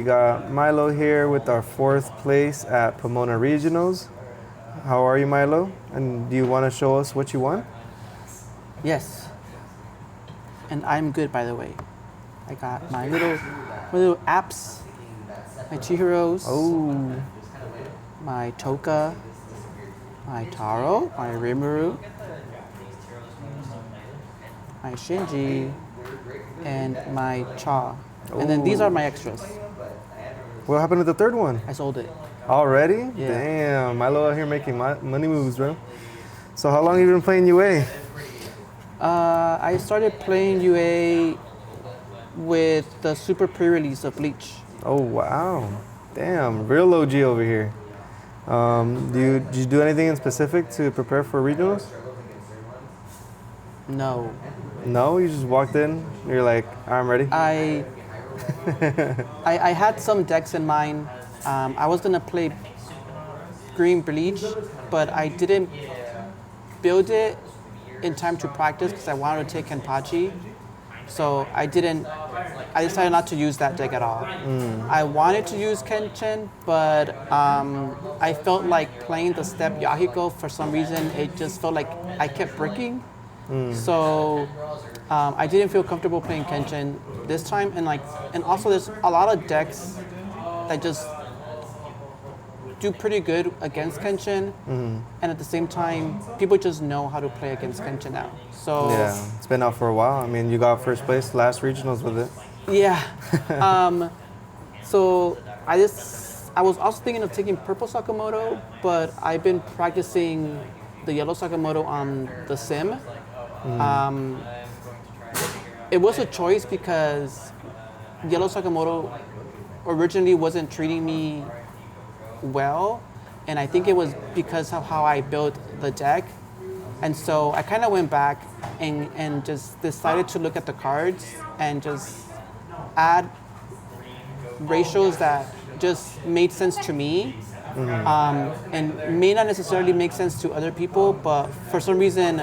got Milo here with our fourth place at Pomona Regionals. How are you, Milo? And do you want to show us what you won? Yes. And I'm good, by the way. I got my little apps, my Chihiros, Oh, my Toka, my Taro, my Rimuru, my Shinji, and my Cha. And then these are my extras. what happened to the third one? I sold it. Already? Yeah. Damn, Milo out here making money moves, bro. So how long have you been playing UA? I started playing UA with the super pre-release of Bleach. Oh, wow. Damn, real OG over here. Did you do anything in specific to prepare for regionals? No. No, you just walked in, you're like, I'm ready? I had some decks in mind. I was gonna play Green Bleach, but I didn't build it in time to practice because I wanted to take Kenpachi. So I decided not to use that deck at all. I wanted to use Kenshin, but I felt like playing the step Yahiko for some reason, it just felt like I kept bricking. So I didn't feel comfortable playing Kenshin this time, and also there's a lot of decks that just do pretty good against Kenshin, and at the same time, people just know how to play against Kenshin now. So Yeah, it's been out for a while. I mean, you got first place last regionals with it. yeah. So I was also thinking of taking purple Sakamoto, but I've been practicing the yellow Sakamoto on the sim. It was a choice because yellow Sakamoto originally wasn't treating me well, and I think it was because of how I built the deck. And so I kind of went back and just decided to look at the cards and just add ratios that just made sense to me, and may not necessarily make sense to other people, but for some reason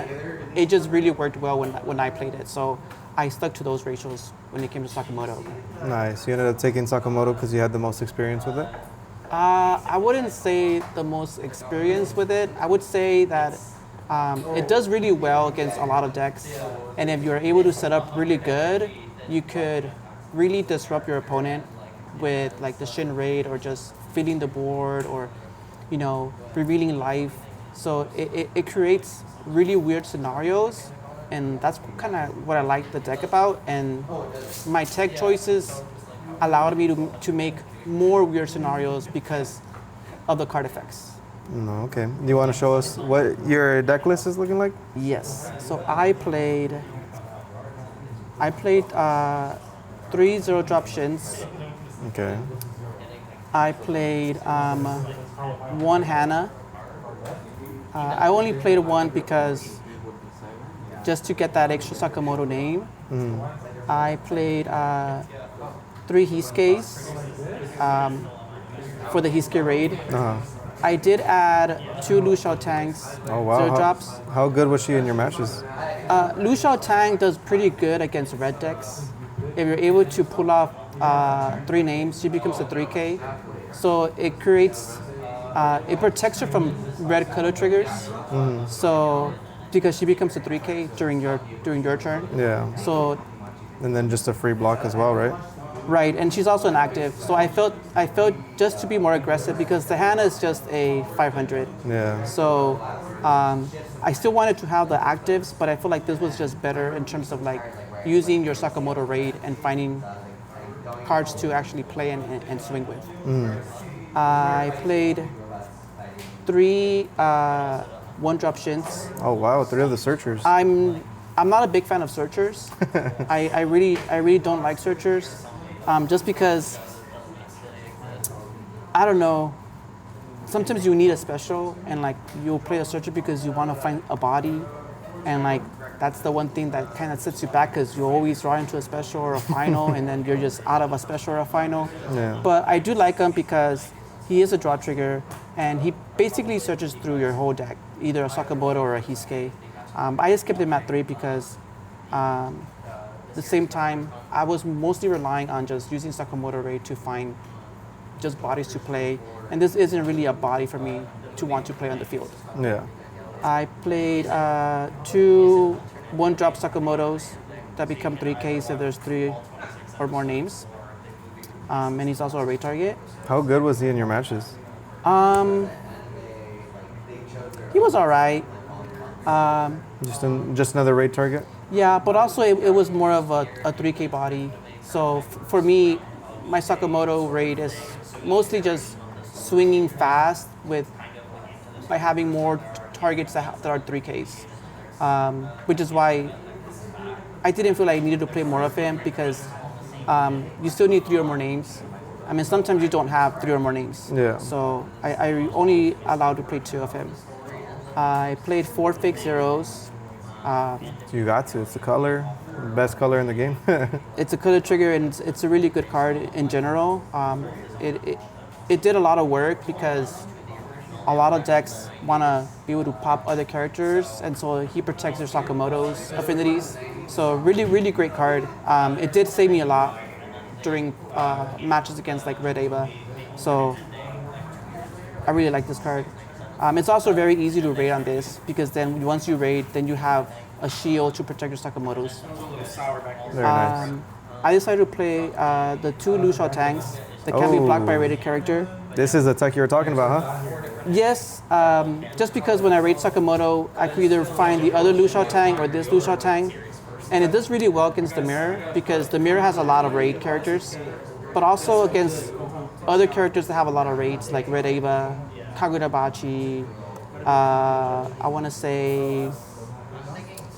it just really worked well when I played it. So I stuck to those ratios when it came to Sakamoto. Nice. You ended up taking Sakamoto because you had the most experience with it? I wouldn't say the most experience with it. I would say that it does really well against a lot of decks, and if you're able to set up really good, you could really disrupt your opponent with like the Shin Raid or just filling the board or, revealing life. So it creates really weird scenarios, and that's kind of what I like the deck about. And my tech choices allowed me to make more weird scenarios because of the card effects. No, okay. Do you want to show us what your deck list is looking like? Yes. So I played 3 0-drop Shins. Okay. I played 1 Hana. I only played 1 because just to get that extra Sakamoto name. I played 3 Hisuke's for the Hisuke raid. I did add 2 Lu Shao Tangs, Oh, wow. 0 drops. How good was she in your matches? Lu Shao Tang does pretty good against red decks. If you're able to pull off 3 names, she becomes a 3K. So it creates, it protects her from red color triggers. So because she becomes a 3K during your turn. Yeah. So And then just a free block as well, right? right, and she's also an active. So I felt just to be more aggressive because the Hana is just a 500. Yeah. So I still wanted to have the actives, but I feel like this was just better in terms of like using your Sakamoto raid and finding cards to actually play and swing with. I played 3 1-drop Shins. Oh, wow. 3 of the searchers. I'm not a big fan of searchers. I really don't like searchers, just because I don't know. Sometimes you need a special, and like you'll play a searcher because you want to find a body, and like that's the one thing that kind of sets you back because you always draw into a special or a final, and then you're just out of a special or a final. Yeah. But I do like him because he is a draw trigger, and he basically searches through your whole deck, either a Sakamoto or a Hisuke. I just kept him at 3 because at the same time, I was mostly relying on just using Sakamoto Raid to find just bodies to play, and this isn't really a body for me to want to play on the field. Yeah. I played 2 1-drop Sakamotos that become 3Ks if there's 3 or more names. And he's also a raid target. How good was he in your matches? He was all right. Just another raid target? Yeah, but also it was more of a 3K body. So for me, my Sakamoto raid is mostly just swinging fast by having more targets that are 3Ks, which is why I didn't feel like I needed to play more of him because you still need 3 or more names. I mean, sometimes you don't have 3 or more names. Yeah. So I only allowed to play 2 of him. I played 4 fake zeros. You got to. It's the color, best color in the game. It's a color trigger, and it's a really good card in general. It did a lot of work because a lot of decks want to be able to pop other characters, and so he protects their Sakamoto's affinities. So really, really great card. It did save me a lot during matches against like Red Ava. So I really like this card. It's also very easy to raid on this because then once you raid, then you have a shield to protect your Sakamotos. Very nice. I decided to play the 2 Lushao tanks that can be blocked by a raided character. This is the tech you were talking about, huh? Yes, just because when I raid Sakamoto, I could either find the other Lushao tank or this Lushao tank. And it does really well against the mirror because the mirror has a lot of raid characters, but also against other characters that have a lot of raids like Red Ava, Kagurabachi, I want to say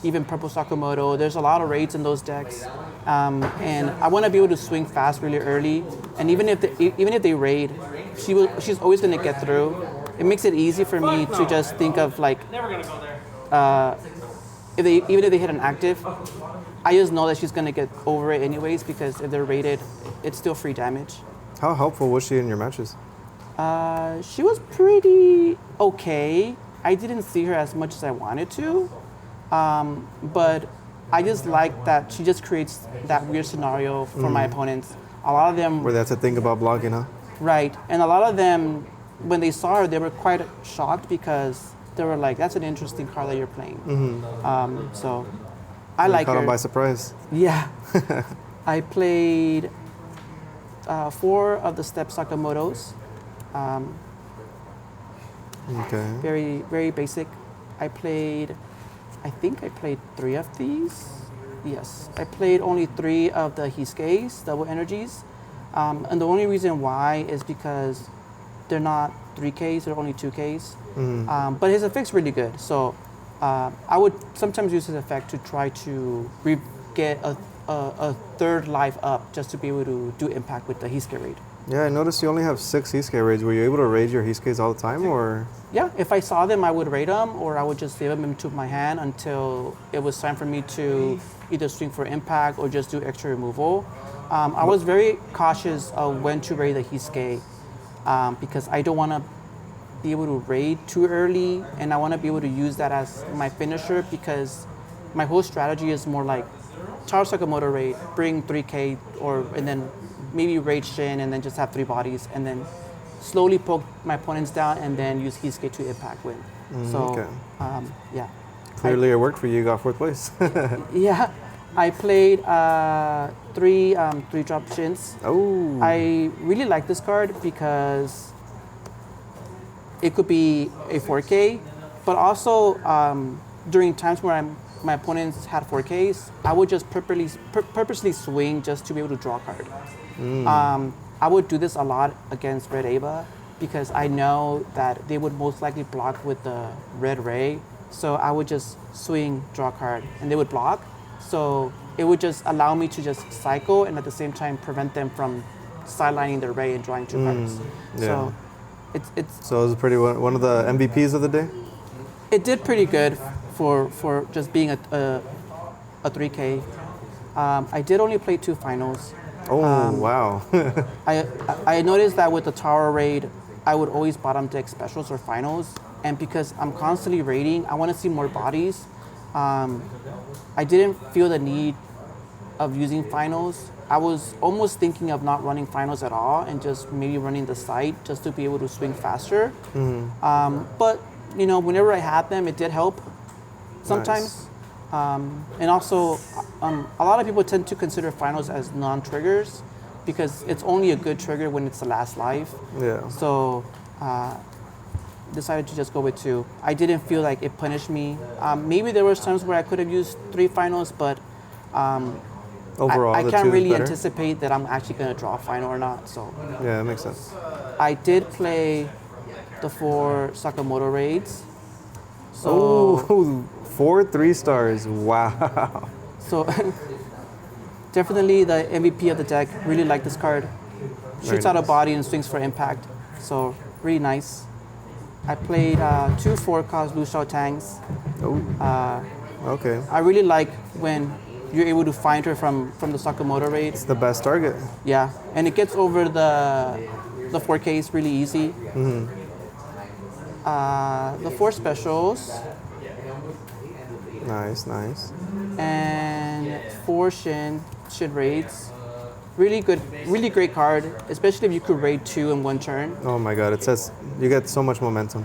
even Purple Sakamoto. There's a lot of raids in those decks, and I want to be able to swing fast really early. And even if they raid, she's always going to get through. It makes it easy for me to just think of like, even if they hit an active, I just know that she's going to get over it anyways because if they're raided, it's still free damage. How helpful was she in your matches? She was pretty okay. I didn't see her as much as I wanted to, but I just like that she just creates that weird scenario for my opponents. A lot of them... Where that's a thing about blocking, huh? Right. And a lot of them, when they saw her, they were quite shocked because they were like, that's an interesting card that you're playing. So I like her. Caught them by surprise. Yeah. I played 4 of the Step Sakamotos. Okay. Very, very basic. I think I played 3 of these. Yes. I played only 3 of the Hisuke's, double energies. And the only reason why is because they're not 3Ks, they're only 2Ks. But his effect's really good. So I would sometimes use his effect to try to get a 3rd life up just to be able to do impact with the Hisuke raid. Yeah, I noticed you only have 6 Hisuke raids. Were you able to raid your Hisuke's all the time, or? Yeah, if I saw them, I would raid them, or I would just leave them into my hand until it was time for me to either swing for impact or just do extra removal. I was very cautious of when to raid the Hisuke because I don't want to be able to raid too early, and I want to be able to use that as my finisher because my whole strategy is more like charge Sakamoto raid, bring 3K, and then maybe raid Shin, and then just have 3 bodies, and then slowly poke my opponents down, and then use Hisuke to impact win. Yeah. Clearly it worked for you. You got 4th place. Yeah. I played 3 3-drop Shins. Oh. I really like this card because it could be a 4K, but also during times where my opponents had 4Ks, I would just purposely swing just to be able to draw a card. I would do this a lot against Red Ava because I know that they would most likely block with the Red Ray. So I would just swing, draw a card, and they would block. So it would just allow me to just cycle and at the same time prevent them from sidelining their Ray and drawing 2 cards. Yeah. So So it was pretty one of the MVPs of the day? it did pretty good for just being a 3K. I did only play 2 finals. Oh, wow. I noticed that with the Tower raid, I would always bottom deck specials or finals. And because I'm constantly raiding, I want to see more bodies. I didn't feel the need of using finals. I was almost thinking of not running finals at all and just maybe running the site just to be able to swing faster. But whenever I had them, it did help sometimes. And also, a lot of people tend to consider finals as non-triggers because it's only a good trigger when it's the last life. Yeah. So decided to just go with 2. I didn't feel like it punished me. Maybe there was times where I could have used 3 finals, but Overall, I the can't 2 is really better? anticipate that I'm actually going to draw a final or not. So Yeah, that makes sense. I did play the 4 Sakamoto raids. So Oh, 4 3-stars. Wow. So definitely the MVP of the deck. Really like this card. Shoots out a body and swings for impact. So really nice. I played 2 4-cost Lu Shao Tangs. Okay. I really like when you're able to find her from the Sakamoto raid. It's the best target. Yeah, and it gets over the 4Ks really easy. The 4 specials Nice. and 4 Shin raids. Really good, really great card, especially if you could raid 2 in 1 turn. Oh my god, it says you get so much momentum.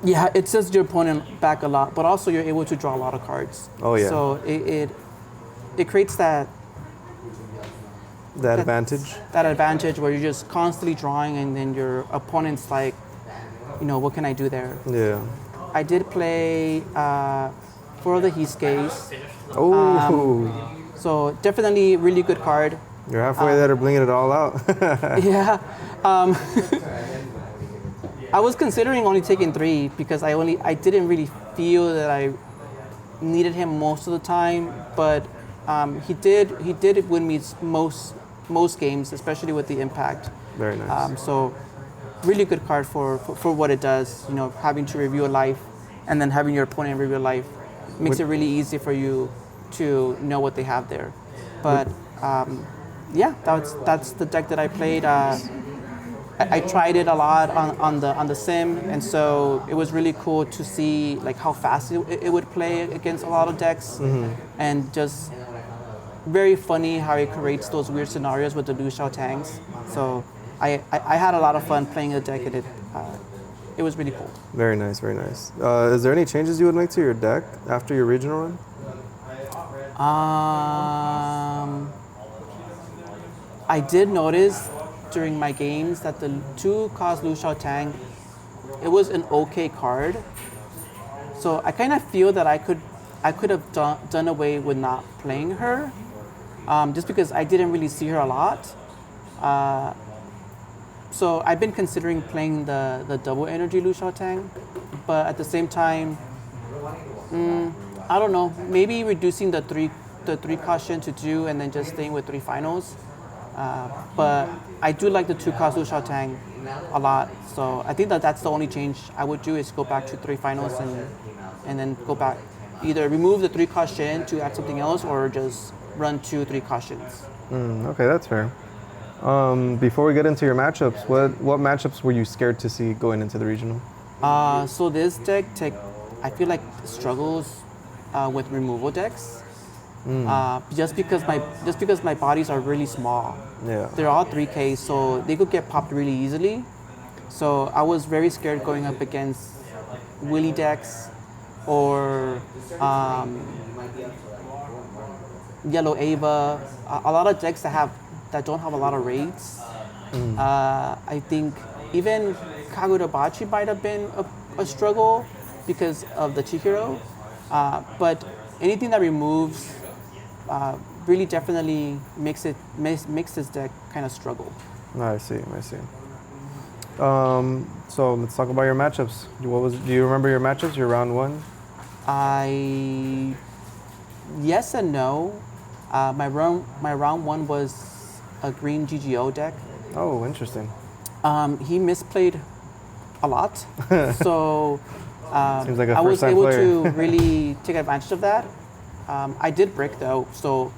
Yeah, it sets your opponent back a lot, but also you're able to draw a lot of cards. Oh yeah. So it creates that advantage. That advantage where you're just constantly drawing, and then your opponent's like, what can I do there? Yeah. I did play 4 of the Hisuke's. Oh. So definitely really good card. You're halfway there to blinging it all out. Yeah. I was considering only taking 3 because I didn't really feel that I needed him most of the time, but he did win me most games, especially with the impact. Very nice. So really good card for what it does. Having to review a life and then having your opponent review a life makes it really easy for you to know what they have there. But yeah, that's the deck that I played. I tried it a lot on the sim, and so it was really cool to see like how fast it would play against a lot of decks, and just very funny how it creates those weird scenarios with the Lu Shao Tangs. So I had a lot of fun playing the deck, and it was really cool. Very nice, very nice. Is there any changes you would make to your deck after your regional run? I did notice during my games that the 2-cost Lu Shao Tang, it was an okay card. So I kind of feel that I could have done away with not playing her, just because I didn't really see her a lot. So I've been considering playing the double energy Lu Shao Tang, but at the same time, I don't know. Maybe reducing the 3 caution to 2 and then just staying with 3 finals. But I do like the 2-cost Lu Shao Tang a lot. So I think that's the only change I would do is go back to 3 finals and then go back. Either remove the 3 caution to add something else or just run 2 3 cautions. Okay, that's fair. Before we get into your matchups, what matchups were you scared to see going into the regional? So this deck, I feel like struggles with removal decks. Just because my bodies are really small. Yeah. They're all 3K, so they could get popped really easily. So I was very scared going up against Willy decks or Yellow Ava. A lot of decks that don't have a lot of raids. I think even Kagurabachi might have been a struggle because of the Chihiro. But anything that removes really definitely makes this deck kind of struggle. I see. So let's talk about your matchups. Do you remember your matchups? Your round 1? Yes and no. My round 1 was a green GGO deck. Oh, interesting. He misplayed a lot, so Seems like a I was first-time able player. to really take advantage of that. I did brick though, so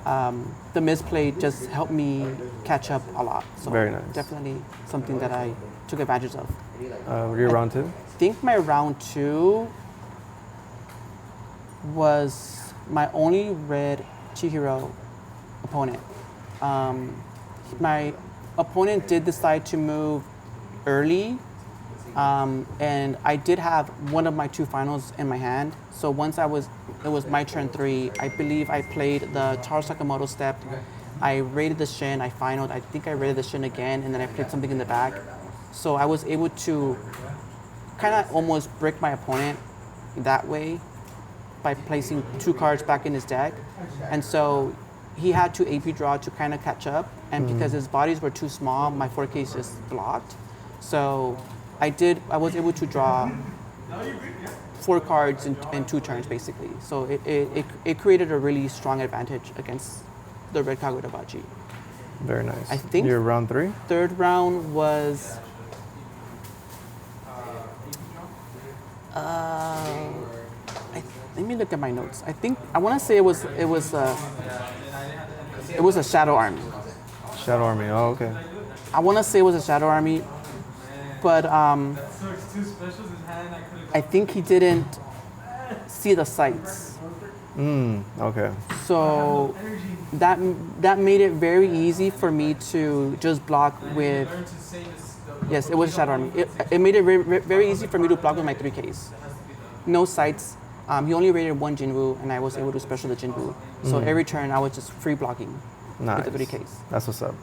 the misplay just helped me catch up a lot. So Very nice. definitely something that I took advantage of. Your round 2? I think my round 2 was my only red Chihiro opponent. My opponent did decide to move early, and I did have one of my two finals in my hand. So once it was my turn 3, I believe I played the Taro Sakamoto step. I raided the Shin, I finaled, I think I raided the Shin again, and then I played something in the back. So I was able to kind of almost brick my opponent that way by placing 2 cards back in his deck. And so he had to AP draw to kind of catch up, and because his bodies were too small, my 4Ks just blocked. So I was able to draw 4 cards in 2 turns, basically. So it created a really strong advantage against the red Kagurabachi. Very nice. I think you're round 3? Third round was let me look at my notes. I want to say it was a Shadow Army. Shadow Army. Oh, okay. I want to say it was a Shadow Army, but I think he didn't see the sights. Okay. So that made it very easy for me to just block with. Yes, it was a Shadow Army. It made it very easy for me to block with my 3Ks. No sights. He only rated 1 Jinwoo, and I was able to special the Jinwoo. So every turn I was just free blocking Nice. with the 3Ks. That's what's up.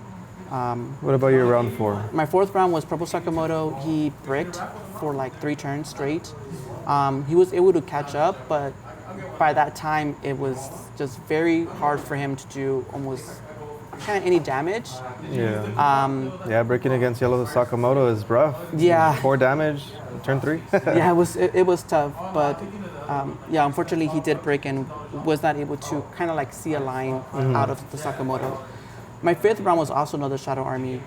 What about your round 4? My 4th round was Purple Sakamoto. He bricked for like 3 turns straight. He was able to catch up, but by that time it was just very hard for him to do almost kind of any damage. Yeah. Yeah, breaking against Yellow Sakamoto is rough. Yeah. 4 damage, turn 3. Yeah, it was tough, but yeah, unfortunately he did break and was not able to kind of like see a line out of the Sakamoto. My 5th round was also another Shadow Army.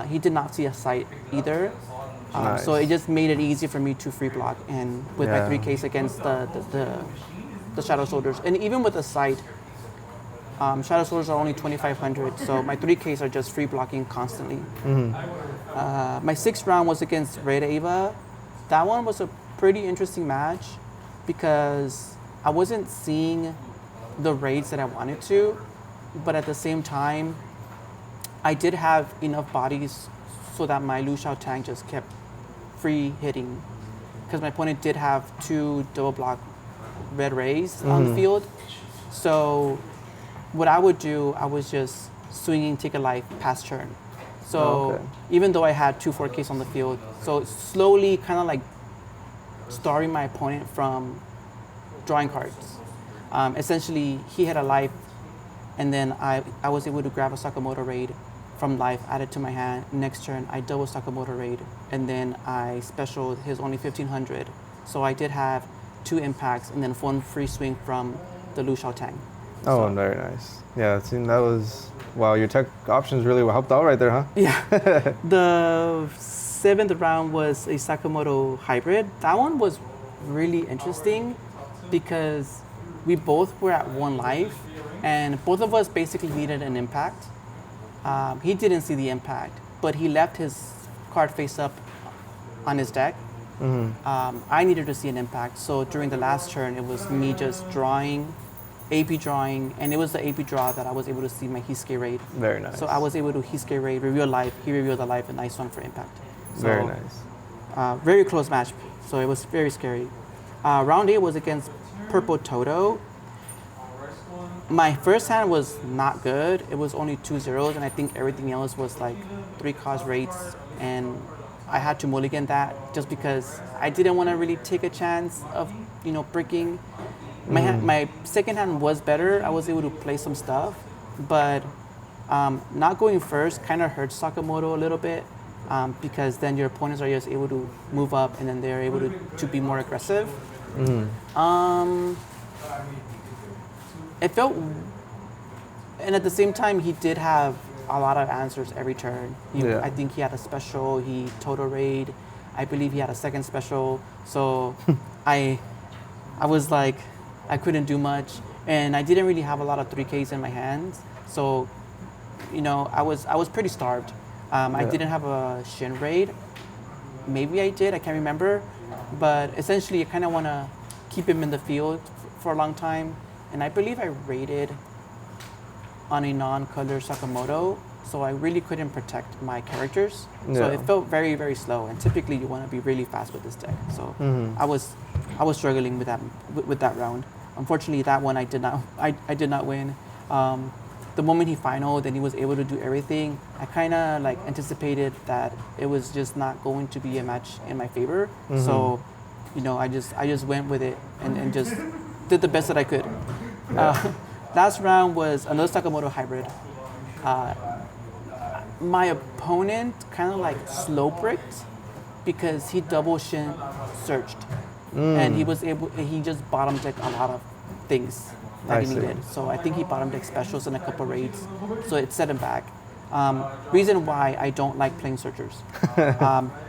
He did not see a sight either. Nice. So it just made it easy for me to free block and with my 3Ks against the Shadow Soldiers. And even with a sight, Shadow Soldiers are only 2,500, so my 3Ks are just free blocking constantly. My 6th round was against Red Ava. That one was a pretty interesting match because I wasn't seeing the raids that I wanted to, but at the same time, I did have enough bodies so that my Lu Shao Tang just kept free hitting, because my opponent did have 2 double block red rays on the field. So what I would do, I was just swinging take a life past turn. So even though I had 2 4Ks on the field, so slowly kind of like starring my opponent from drawing cards. Essentially, he had a life, and then I was able to grab a Sakamoto raid from life, add it to my hand. Next turn, I double Sakamoto raid, and then I specialed his only 1,500. So I did have 2 impacts, and then 1 free swing from the Lu Shao Tang. Oh, very nice. Yeah, it seemed that was, wow, your tech options really helped out right there, huh? Yeah. The 7th round was a Sakamoto hybrid. That one was really interesting because we both were at 1 life, and both of us basically needed an impact. He didn't see the impact, but he left his card face up on his deck. I needed to see an impact, so during the last turn, it was me just drawing, AP drawing, and it was the AP draw that I was able to see my Hisuke raid. Very nice. So I was able to Hisuke raid, reveal life, he revealed the life, a nice one for impact. So, very nice. Very close match, so it was very scary. Round 8 was against Purple Toto. My first hand was not good. It was only 2 zeros, and I think everything else was like 3 cause rates, and I had to mulligan that just because I didn't want to really take a chance of, breaking. My second hand was better. I was able to play some stuff, but not going first kind of hurts Sakamoto a little bit because then your opponents are just able to move up, and then they're able to be more aggressive. It felt, and at the same time, he did have a lot of answers every turn. I think he had a special, he total raid. I believe he had a second special. So I was like, I couldn't do much, and I didn't really have a lot of 3Ks in my hands. So, I was pretty starved. I didn't have a Shin raid. Maybe I did, I can't remember. But essentially, I kind of want to keep him in the field for a long time. And I believe I raided on a non-color Sakamoto, so I really couldn't protect my characters. So Yeah. it felt very, very slow. And typically, you want to be really fast with this deck. So I was struggling with that round. Unfortunately, that one I did not win. The moment he finaled and he was able to do everything, I kind of like anticipated that it was just not going to be a match in my favor. So, I just went with it and just did the best that I could. Last round was another Sakamoto hybrid. My opponent kind of like slow bricked because he double shin searched, and he just bottom decked a lot of things that I he see. needed. So I think he bottom decked specials in a couple raids, so it set him back. Reason why I don't like playing searchers.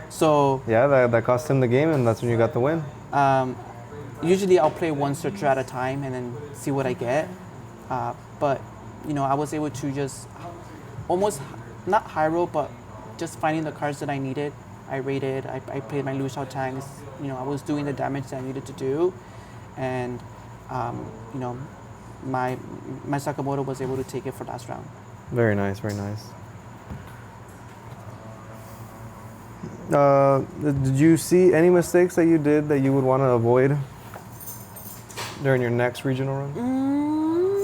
So Yeah, that cost him the game, and that's when you got the win. usually I'll play one searcher at a time and then see what I get. But I was able to just almost not high roll, but just finding the cards that I needed. I raided. I played my loose out tanks. I was doing the damage that I needed to do, and my Sakamoto was able to take it for last round. Very nice, very nice. Did you see any mistakes that you did that you would want to avoid during your next regional run?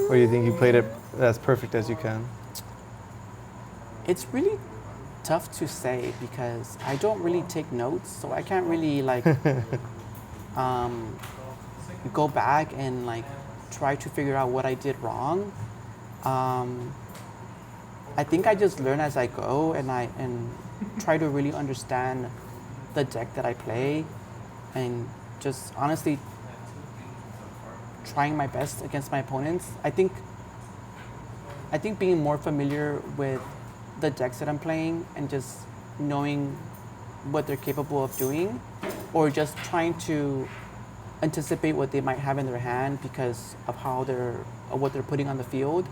Or do you think you played it as perfect as you can? It's really tough to say because I don't really take notes, so I can't really go back and try to figure out what I did wrong. I think I just learn as I go, and try to really understand the deck that I play, and just honestly trying my best against my opponents. I think being more familiar with the decks that I'm playing and just knowing what they're capable of doing, or just trying to anticipate what they might have in their hand because of what they're putting on the field.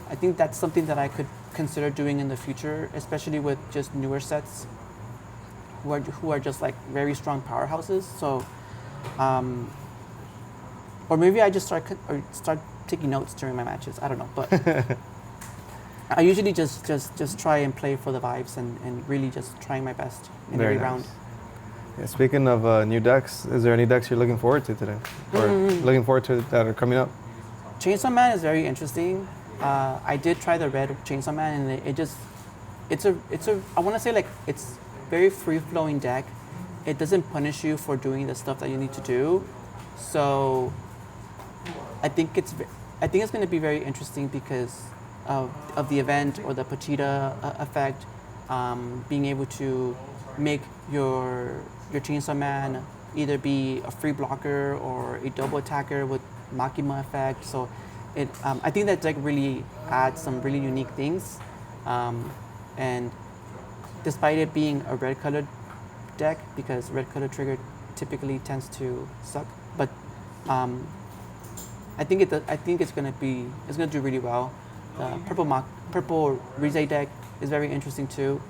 I think that's something that I could consider doing in the future, especially with just newer sets who are just very strong powerhouses. So, or maybe I just start taking notes during my matches. I don't know, but I usually just try and play for the vibes and really just trying my best in Very every nice. round. Yeah, speaking of new decks, is there any decks you're looking forward to today? Or looking forward to that are coming up? Chainsaw Man is very interesting. I did try the red Chainsaw Man, and it's a I want to say it's very free flowing deck. It doesn't punish you for doing the stuff that you need to do, so I think it's going to be very interesting because of the event or the Pachita effect, being able to make your Chainsaw Man either be a free blocker or a double attacker with Makima effect. So I think that deck really adds some really unique things. And despite it being a red colored deck, because red color trigger typically tends to suck, but I think it's gonna do really well. The purple Rize deck is very interesting too.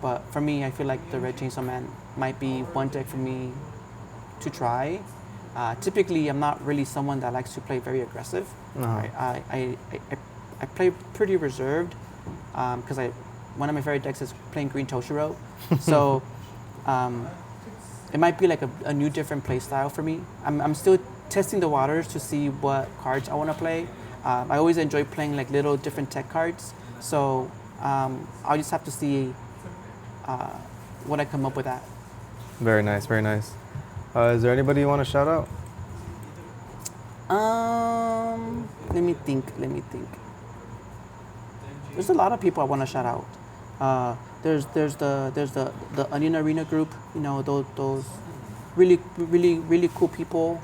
But for me, I feel like the red Chainsaw Man might be one deck for me to try. Typically, I'm not really someone that likes to play very aggressive. I play pretty reserved because one of my favorite decks is playing green Toshiro. So it might be a new different play style for me. I'm still testing the waters to see what cards I want to play. I always enjoy playing little different tech cards. So I'll just have to see what I come up with that. Very nice, very nice. Is there anybody you want to shout out? Let me think. There's a lot of people I want to shout out. There's the Onion Arena group. Those really cool people.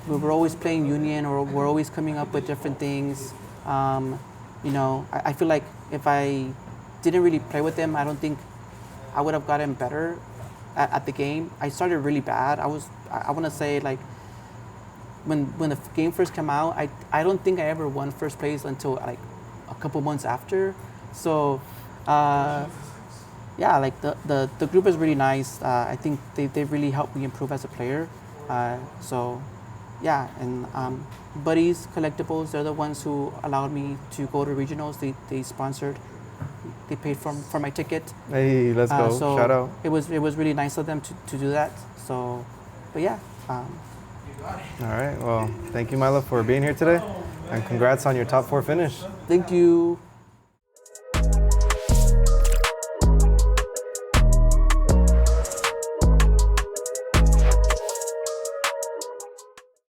We're always playing Union, or we're always coming up with different things. I feel like if I didn't really play with them, I don't think I would have gotten better at the game. I started really bad. I want to say when the game first came out, I don't think I ever won first place until a couple months after. So the group is really nice. I think they really helped me improve as a player. So yeah, and Buddies Collectibles, they're the ones who allowed me to go to regionals. They sponsored, they paid for my ticket. Hey, let's go. So Shout out. it was really nice of them to do that. So, but yeah. All right. Well, thank you, Mylo, for being here today, and congrats on your top 4 finish. Thank you.